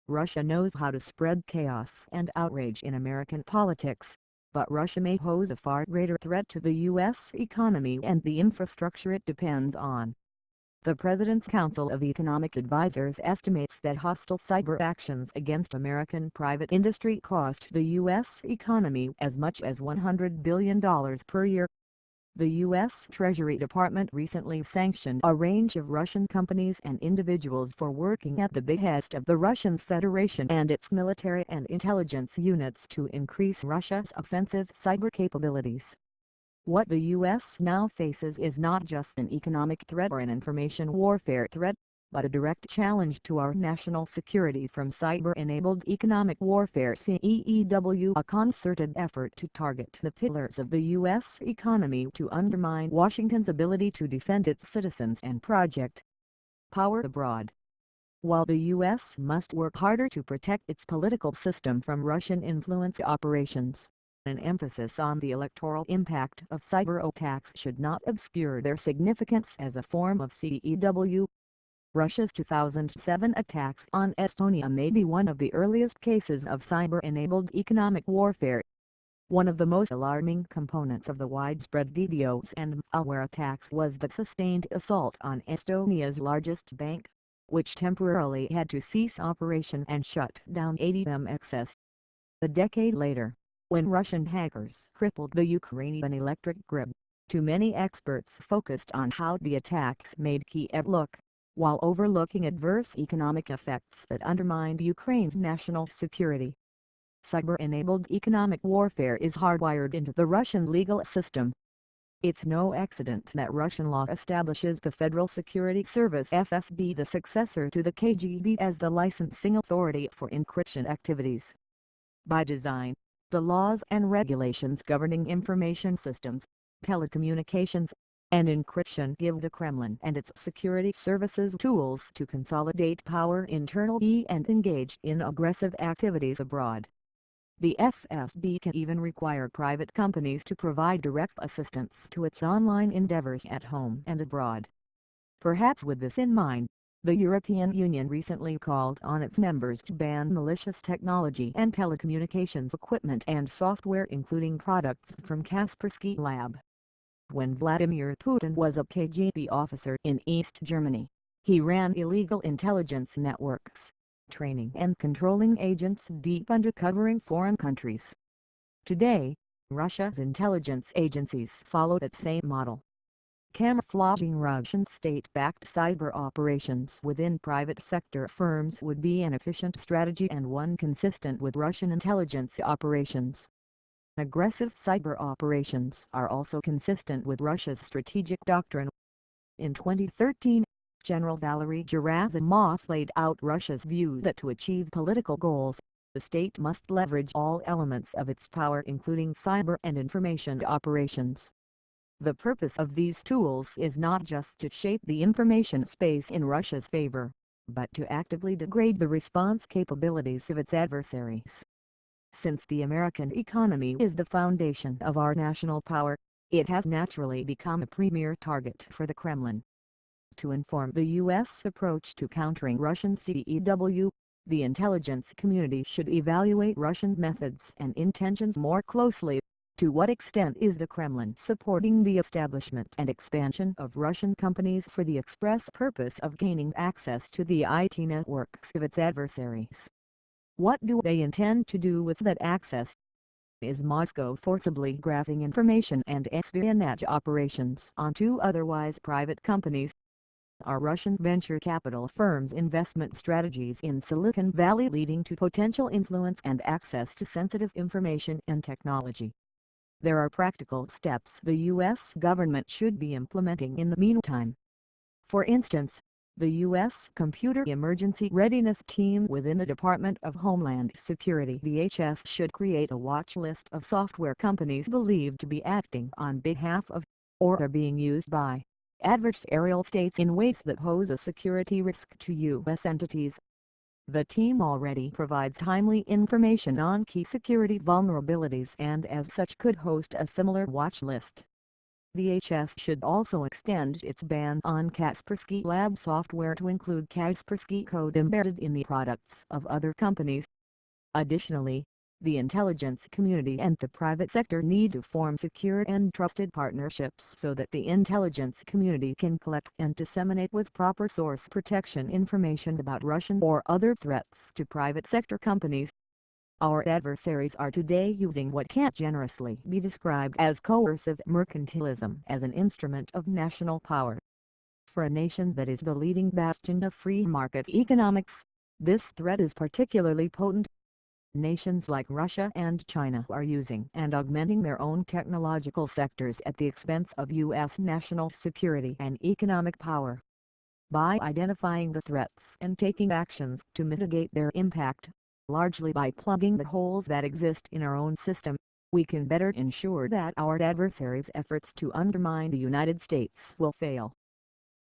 Russia knows how to spread chaos and outrage in American politics, but Russia may pose a far greater threat to the U.S. economy and the infrastructure it depends on. The President's Council of Economic Advisers estimates that hostile cyber actions against American private industry cost the U.S. economy as much as $100 billion per year. The U.S. Treasury Department recently sanctioned a range of Russian companies and individuals for working at the behest of the Russian Federation and its military and intelligence units to increase Russia's offensive cyber capabilities. What the U.S. now faces is not just an economic threat or an information warfare threat, but a direct challenge to our national security from cyber-enabled economic warfare (CEEW), a concerted effort to target the pillars of the U.S. economy to undermine Washington's ability to defend its citizens and project power abroad. While the U.S. must work harder to protect its political system from Russian influence operations, an emphasis on the electoral impact of cyber attacks should not obscure their significance as a form of CEEW. Russia's 2007 attacks on Estonia may be one of the earliest cases of cyber-enabled economic warfare. One of the most alarming components of the widespread DDoS and malware attacks was the sustained assault on Estonia's largest bank, which temporarily had to cease operation and shut down ATM access. A decade later, when Russian hackers crippled the Ukrainian electric grid, too many experts focused on how the attacks made Kiev look, while overlooking adverse economic effects that undermined Ukraine's national security. Cyber-enabled economic warfare is hardwired into the Russian legal system. It's no accident that Russian law establishes the Federal Security Service (FSB), the successor to the KGB, as the licensing authority for encryption activities. By design, the laws and regulations governing information systems, telecommunications, and encryption give the Kremlin and its security services tools to consolidate power internally and engage in aggressive activities abroad. The FSB can even require private companies to provide direct assistance to its online endeavors at home and abroad. Perhaps with this in mind, the European Union recently called on its members to ban malicious technology and telecommunications equipment and software, including products from Kaspersky Lab. When Vladimir Putin was a KGB officer in East Germany, he ran illegal intelligence networks, training and controlling agents deep undercovering foreign countries. Today, Russia's intelligence agencies follow that same model. Camouflaging Russian state-backed cyber operations within private sector firms would be an efficient strategy and one consistent with Russian intelligence operations. Aggressive cyber operations are also consistent with Russia's strategic doctrine. In 2013, General Valery Gerasimov laid out Russia's view that to achieve political goals, the state must leverage all elements of its power, including cyber and information operations. The purpose of these tools is not just to shape the information space in Russia's favor, but to actively degrade the response capabilities of its adversaries. Since the American economy is the foundation of our national power, it has naturally become a premier target for the Kremlin. To inform the U.S. approach to countering Russian CEEW, the intelligence community should evaluate Russian methods and intentions more closely. To what extent is the Kremlin supporting the establishment and expansion of Russian companies for the express purpose of gaining access to the IT networks of its adversaries? What do they intend to do with that access? Is Moscow forcibly grafting information and espionage operations onto otherwise private companies? Are Russian venture capital firms' investment strategies in Silicon Valley leading to potential influence and access to sensitive information and technology? There are practical steps the U.S. government should be implementing in the meantime. For instance, the U.S. Computer Emergency Readiness Team within the Department of Homeland Security (DHS) should create a watch list of software companies believed to be acting on behalf of, or are being used by, adversarial states in ways that pose a security risk to U.S. entities. The team already provides timely information on key security vulnerabilities and as such could host a similar watch list. DHS should also extend its ban on Kaspersky Lab software to include Kaspersky code embedded in the products of other companies. Additionally, the intelligence community and the private sector need to form secure and trusted partnerships so that the intelligence community can collect and disseminate with proper source protection information about Russian or other threats to private sector companies. Our adversaries are today using what can't generously be described as coercive mercantilism as an instrument of national power. For a nation that is the leading bastion of free market economics, this threat is particularly potent. Nations like Russia and China are using and augmenting their own technological sectors at the expense of U.S. national security and economic power. By identifying the threats and taking actions to mitigate their impact, largely by plugging the holes that exist in our own system, we can better ensure that our adversaries' efforts to undermine the United States will fail.